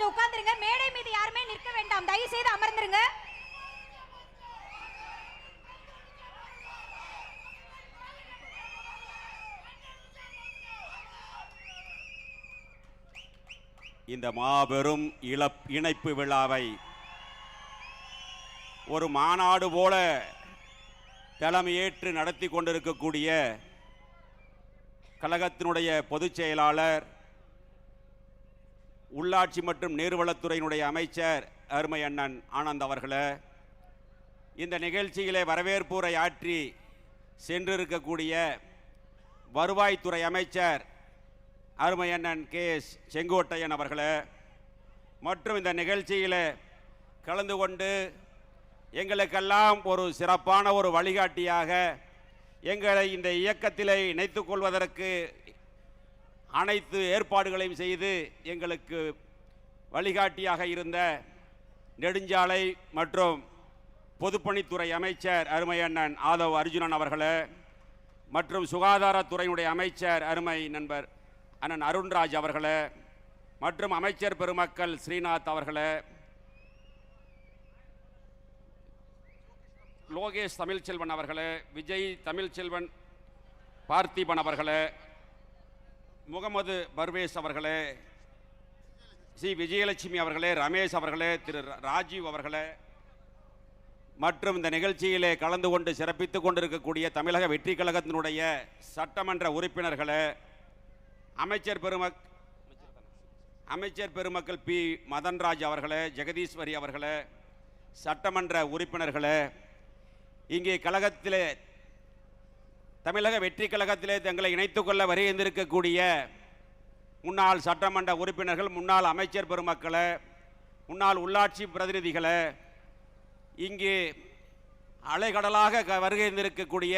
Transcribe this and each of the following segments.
கொஞ்சம் உட்கார்ந்துருங்க. மேடை மீது யாருமே நிற்க வேண்டாம், தயவு செய்து அமர்ந்துருங்க. இந்த மாபெரும் இணைப்பு விழாவை ஒரு மாநாடு போல தலைமையேற்று நடத்தி கொண்டிருக்கக்கூடிய கழகத்தினுடைய பொதுச் செயலாளர், உள்ளாட்சி மற்றும் நீர்வளத்துறையினுடைய அமைச்சர் அருமை அண்ணன் ஆனந்த் அவர்களே, இந்த நிகழ்ச்சியிலே வரவேற்புரை ஆற்றி சென்றிருக்கக்கூடிய வருவாய்த்துறை அமைச்சர் அருமை அண்ணன் கே.எஸ். செங்கோட்டையன் அவர்களே, மற்றும் இந்த நிகழ்ச்சியில் கலந்து கொண்டு எங்களுக்கெல்லாம் ஒரு சிறப்பான ஒரு வழிகாட்டியாக எங்களை இந்த இயக்கத்திலே இணைத்துக் கொள்வதற்கு அனைத்து ஏற்பாடுகளையும் செய்து எங்களுக்கு வழிகாட்டியாக இருந்த நெடுஞ்சாலை மற்றும் பொதுப்பணித்துறை அமைச்சர் அருமை அண்ணன் ஆதவ் அர்ஜுனன் அவர்களே, மற்றும் சுகாதாரத்துறையினுடைய அமைச்சர் அருமை நண்பர் அண்ணன் அருண்ராஜ் அவர்களே, மற்றும் அமைச்சர் பெருமக்கள் ஸ்ரீநாத் அவர்களே, லோகேஷ் தமிழ்ச்செல்வன் அவர்களே, விஜய் தமிழ்ச்செல்வன் பார்த்திபன் அவர்களே, முகமது பர்வேஸ் அவர்களே, சி விஜயலட்சுமி அவர்களே, ரமேஷ் அவர்களே, திரு ராஜீவ் அவர்களே, மற்றும் இந்த நிகழ்ச்சியிலே கலந்து கொண்டு சிறப்பித்துக் கொண்டிருக்கக்கூடிய தமிழக வெற்றி கழகத்தினுடைய சட்டமன்ற உறுப்பினர்களே, அமைச்சர் பெருமக்கள் பி மதன்ராஜ் அவர்களே, ஜெகதீஸ்வரி அவர்களே, சட்டமன்ற உறுப்பினர்களே, இங்கே கழகத்திலே தமிழக வெற்றி கழகத்திலே தங்களை இணைத்துக் கொள்ள வருகின்றிருக்கக்கூடிய முன்னாள் சட்டமன்ற உறுப்பினர்கள், முன்னாள் அமைச்சர் பெருமக்களே, முன்னாள் உள்ளாட்சி பிரதிநிதிகளே, இங்கே அலைகடலாக வருகின்றிருக்கக்கூடிய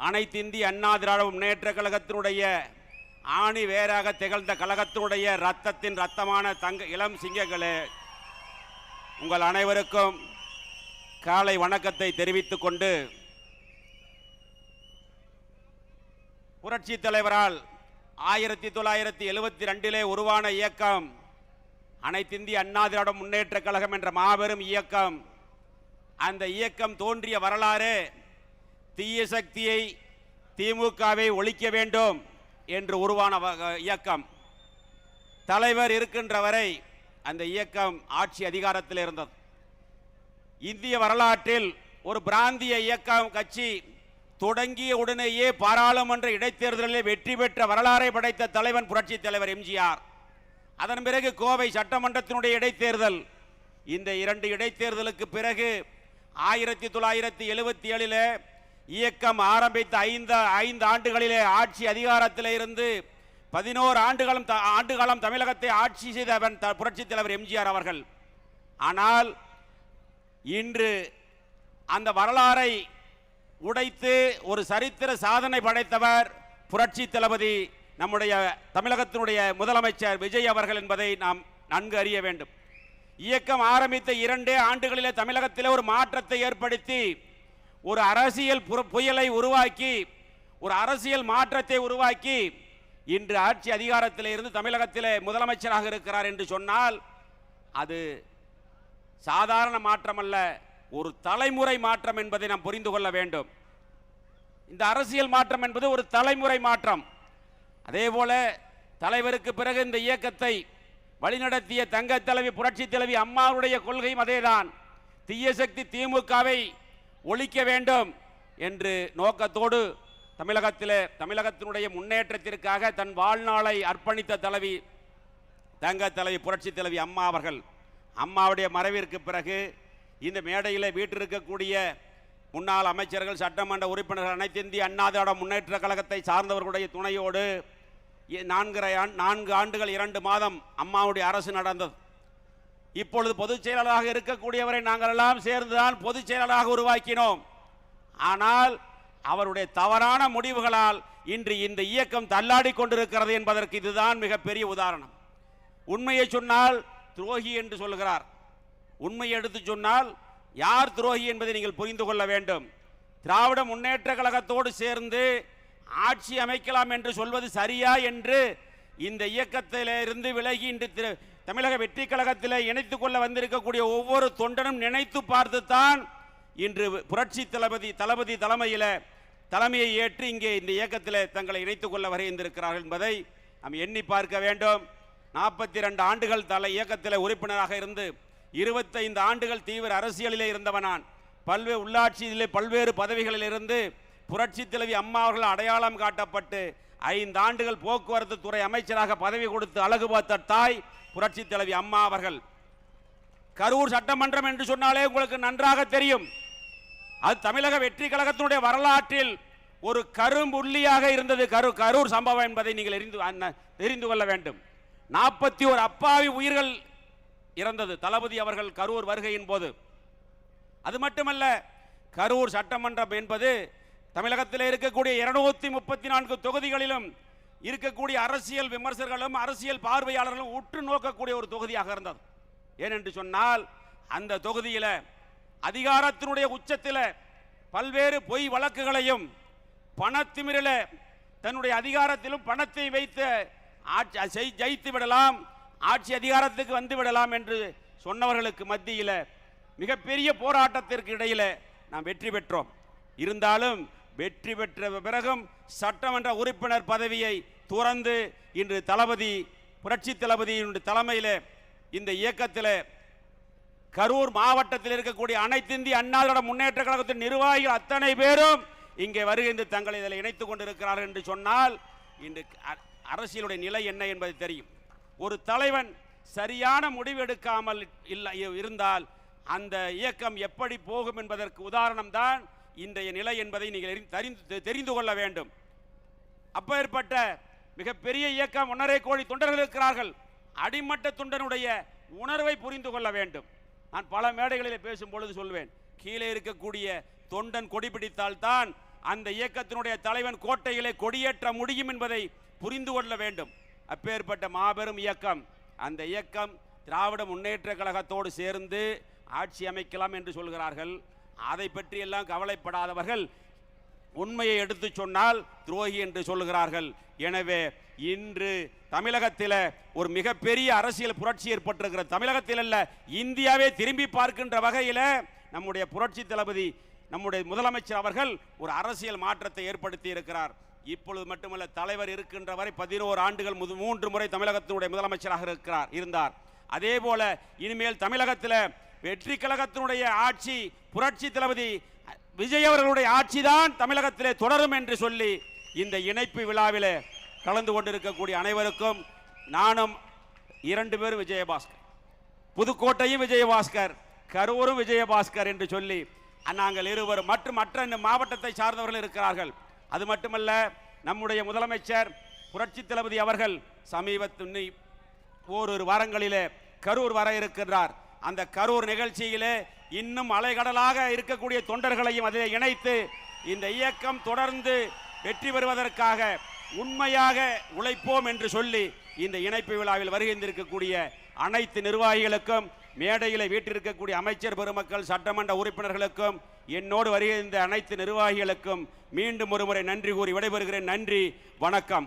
அனைத்திந்திய அண்ணா திராவிட முன்னேற்ற கழகத்தினுடைய ஆணி வேறாக திகழ்ந்த கழகத்தினுடைய ரத்தத்தின் ரத்தமான இளம் சிங்கங்களே, உங்கள் அனைவருக்கும் காலை வணக்கத்தை தெரிவித்துக் கொண்டு, புரட்சி தலைவரால் 1972 உருவான இயக்கம் அனைத்திந்திய அண்ணா திராவிட முன்னேற்ற கழகம் என்ற மாபெரும் இயக்கம். அந்த இயக்கம் தோன்றிய வரலாறு தீய சக்தியை, திமுகவை ஒழிக்க வேண்டும் என்று உருவான இயக்கம். தலைவர் இருக்கின்ற வரை அந்த இயக்கம் ஆட்சி அதிகாரத்தில் இருந்தது. இந்திய வரலாற்றில் ஒரு பிராந்திய இயக்கம் கட்சி தொடங்கிய உடனேயே பாராளுமன்ற இடைத்தேர்தலில் வெற்றி பெற்ற வரலாறை படைத்த தலைவன் புரட்சி தலைவர் எம்ஜிஆர். அதன் பிறகு கோவை சட்டமன்றத்தினுடைய இடைத்தேர்தல். இந்த 2 இடைத்தேர்தலுக்கு பிறகு 1977 இயக்கம் ஆரம்பித்த 5 ஆண்டுகளிலே ஆட்சி அதிகாரத்தில் இருந்து 11 ஆண்டுகாலம் தமிழகத்தை ஆட்சி செய்தவன் புரட்சி தலைவர் எம்ஜிஆர் அவர்கள். ஆனால் இன்று அந்த வரலாறை உடைத்து ஒரு சரித்திர சாதனை படைத்தவர் புரட்சி தளபதி நம்முடைய தமிழகத்தினுடைய முதலமைச்சர் விஜய் அவர்கள் என்பதை நாம் நன்கு அறிய வேண்டும். இயக்கம் ஆரம்பித்த 2 ஆண்டுகளிலே தமிழகத்தில் ஒரு மாற்றத்தை ஏற்படுத்தி ஒரு அரசியல் புயலை உருவாக்கி, ஒரு அரசியல் மாற்றத்தை உருவாக்கி இன்று ஆட்சி அதிகாரத்தில் இருந்து தமிழகத்திலே முதலமைச்சராக இருக்கிறார் என்று சொன்னால் அது சாதாரண மாற்றம் அல்ல, ஒரு தலைமுறை மாற்றம் என்பதை நாம் புரிந்து கொள்ள வேண்டும். இந்த அரசியல் மாற்றம் என்பது ஒரு தலைமுறை மாற்றம். அதேபோல தலைவருக்கு பிறகு இந்த இயக்கத்தை வழிநடத்திய தங்க தலைவி புரட்சி தலைவி அம்மாவுடைய கொள்கையும் அதேதான். தீய சக்தி திமுகவை ஒழிக்க வேண்டும் என்று நோக்கத்தோடு தமிழகத்தினுடைய முன்னேற்றத்திற்காக தன் வாழ்நாளை அர்ப்பணித்த தலைவி தங்க தலைவி புரட்சி தலைவி அம்மா அவர்கள். அம்மாவுடைய மறைவிற்கு பிறகு இந்த மேடையில் வீட்டிருக்கக்கூடிய முன்னாள் அமைச்சர்கள், சட்டமன்ற உறுப்பினர்கள், அனைத்து இந்திய அண்ணா திராவிட முன்னேற்ற கழகத்தை சார்ந்தவர்களுடைய துணையோடு 4 ஆண்டுகள் 2 மாதம் அம்மாவுடைய அரசு நடந்தது. இப்பொழுது பொதுச் செயலாளராக இருக்கக்கூடியவரை நாங்கள் எல்லாம் சேர்ந்துதான் பொதுச் செயலாளராக உருவாக்கினோம். ஆனால் அவருடைய தவறான முடிவுகளால் இன்று இந்த இயக்கம் தள்ளாடி கொண்டிருக்கிறது என்பதற்கு இதுதான் மிகப்பெரிய உதாரணம். உண்மையை சொன்னால் துரோகி என்று சொல்கிறார். உண்மையை எடுத்து சொன்னால் யார் துரோகி என்பதை நீங்கள் புரிந்து கொள்ள வேண்டும். திராவிட முன்னேற்ற கழகத்தோடு சேர்ந்து ஆட்சி அமைக்கலாம் என்று சொல்வது சரியா என்று இந்த இயக்கத்திலிருந்து விலகி இன்று தமிழக வெற்றி கழகத்தில் இணைத்துக் கொள்ள வந்திருக்கக்கூடிய ஒவ்வொரு தொண்டனும் நினைத்து பார்த்துத்தான் இன்று புரட்சி தளபதி தலைமையை ஏற்று இங்கே இந்த இயக்கத்தில் தங்களை இணைத்துக் கொள்ள வருகின்றிருக்கிறார்கள் என்பதை நாம் எண்ணி பார்க்க வேண்டும். 42 ஆண்டுகள் இயக்கத்தில் உறுப்பினராக இருந்து 25 ஆண்டுகள் தீவிர அரசியலிலே இருந்தவனான். பல்வேறு உள்ளாட்சியிலே பல்வேறு பதவிகளில் இருந்து புரட்சி தலைவி அம்மா அவர்கள் அடையாளம் காட்டப்பட்டு 5 ஆண்டுகள் போக்குவரத்து துறை அமைச்சராக பதவி கொடுத்து அழகு பார்த்த தாய் புரட்சி தலைவி அம்மா அவர்கள். கரூர் சட்டமன்றம் என்று சொன்னாலே உங்களுக்கு நன்றாக தெரியும். அது தமிழக வெற்றி கழகத்தினுடைய வரலாற்றில் ஒரு கரும்புள்ளியாக இருந்தது கரூர் சம்பவம் என்பதை நீங்கள் தெரிந்து கொள்ள வேண்டும். 41 அப்பாவி உயிர்கள் இறந்தது தளபதி அவர்கள் கரூர் வருகையின் போது. அது மட்டுமல்ல, கரூர் சட்டமன்றம் என்பது தமிழகத்தில் இருக்கக்கூடிய 234 தொகுதிகளிலும் இருக்கக்கூடிய அரசியல் விமர்சகர்களும் அரசியல் பார்வையாளர்களும் உற்று நோக்கக்கூடிய ஒரு தொகுதியாக இருந்தது. ஏனென்று சொன்னால் அந்த தொகுதியில் அதிகாரத்தினுடைய உச்சத்தில் பல்வேறு பொய் வழக்குகளையும் பணத்திமிரில் தன்னுடைய அதிகாரத்திலும் பணத்தை வைத்து ஜெயித்து விடலாம், ஆட்சி அதிகாரத்துக்கு வந்து விடலாம் என்று சொன்னவர்களுக்கு மத்தியில் மிகப்பெரிய போராட்டத்திற்கு இடையில் நாம் வெற்றி பெற்றோம். இருந்தாலும் வெற்றி பெற்ற பிறகும் சட்டமன்ற உறுப்பினர் பதவியை துறந்து இன்று புரட்சி தளபதியினுடைய தலைமையில் இந்த இயக்கத்தில் கரூர் மாவட்டத்தில் இருக்கக்கூடிய அனைத்து இந்திய அண்ணா திராவிட முன்னேற்ற கழகத்தின் நிர்வாகிகள் அத்தனை பேரும் இங்கே வருகின்ற தங்களை இதில் இணைத்துக் கொண்டிருக்கிறார்கள் என்று சொன்னால் இன்று அரசியலுடைய நிலை என்ன என்பது தெரியும். ஒரு தலைவன் சரியான முடிவு எடுக்காமல் இருந்தால் அந்த இயக்கம் எப்படி போகும் என்பதற்கு உதாரணம் தான் இன்றைய நிலை என்பதை நீங்கள் தெரிந்து கொள்ள வேண்டும். அப்பேற்பட்ட மிகப்பெரிய இயக்கம் 1.5 கோடி தொண்டர்கள் இருக்கிறார்கள். அடிமட்ட தொண்டனுடைய உணர்வை புரிந்து கொள்ள வேண்டும். நான் பல மேடைகளில் பேசும் பொழுது சொல்வேன், கீழே இருக்கக்கூடிய தொண்டன் கொடி பிடித்தால்தான் அந்த இயக்கத்தினுடைய தலைவன் கோட்டையிலே கொடியேற்ற முடியும் என்பதை புரிந்து கொள்ள வேண்டும். அப்பேற்பட்ட மாபெரும் இயக்கம், அந்த இயக்கம் திராவிட முன்னேற்ற கழகத்தோடு சேர்ந்து ஆட்சி அமைக்கலாம் என்று சொல்கிறார்கள். அதை பற்றி எல்லாம் கவலைப்படாதவர்கள் உண்மையை எடுத்து சொன்னால் துரோகி என்று சொல்கிறார்கள். எனவே இன்று தமிழகத்தில் ஒரு மிகப்பெரிய அரசியல் புரட்சி ஏற்பட்டிருக்கிற, தமிழகத்தில் அல்ல இந்தியாவே திரும்பி பார்க்கின்ற வகையில் நம்முடைய புரட்சி தளபதி நம்முடைய முதலமைச்சர் அவர்கள் ஒரு அரசியல் மாற்றத்தை ஏற்படுத்தி இருக்கிறார். இப்பொழுது மட்டுமல்ல, தலைவர் இருக்கின்ற வரை 11 ஆண்டுகள் 3 முறை தமிழகத்தினுடைய முதலமைச்சராக இருந்தார். அதே போல இனிமேல் தமிழகத்தில் வெற்றி கழகத்தினுடைய ஆட்சி, புரட்சி தளபதி விஜய் அவர்களுடைய ஆட்சி தான் தமிழகத்திலே தொடரும் என்று சொல்லி இந்த இணைப்பு விழாவில் கலந்து கொண்டிருக்கக்கூடிய அனைவருக்கும் நானும் 2 பேரும் விஜயபாஸ்கர், புதுக்கோட்டையும் விஜயபாஸ்கர், கரூரும் விஜயபாஸ்கர் என்று சொல்லி நாங்கள் இருவரும் மற்ற மாவட்டத்தை சார்ந்தவர்கள் இருக்கிறார்கள். அது மட்டுமல்ல, நம்முடைய முதலமைச்சர் புரட்சி தளபதி அவர்கள் சமீபத்தில் ஓரிரு வாரங்களிலே கரூர் வர இருக்கின்றார். அந்த கரூர் நிகழ்ச்சியிலே இன்னும் அலைகடலாக இருக்கக்கூடிய தொண்டர்களையும் அதில் இணைத்து இந்த இயக்கம் தொடர்ந்து வெற்றி பெறுவதற்காக உண்மையாக உழைப்போம் என்று சொல்லி இந்த இணைப்பு விழாவில் வருகின்றிருக்கக்கூடிய அனைத்து நிர்வாகிகளுக்கும், மேடையில் வீட்டிருக்கக்கூடிய அமைச்சர் பெருமக்கள், சட்டமன்ற உறுப்பினர்களுக்கும், என்னோடு வருகின்ற அனைத்து நிர்வாகிகளுக்கும் மீண்டும் ஒருமுறை நன்றி கூறி விடைபெறுகிறேன். நன்றி, வணக்கம்.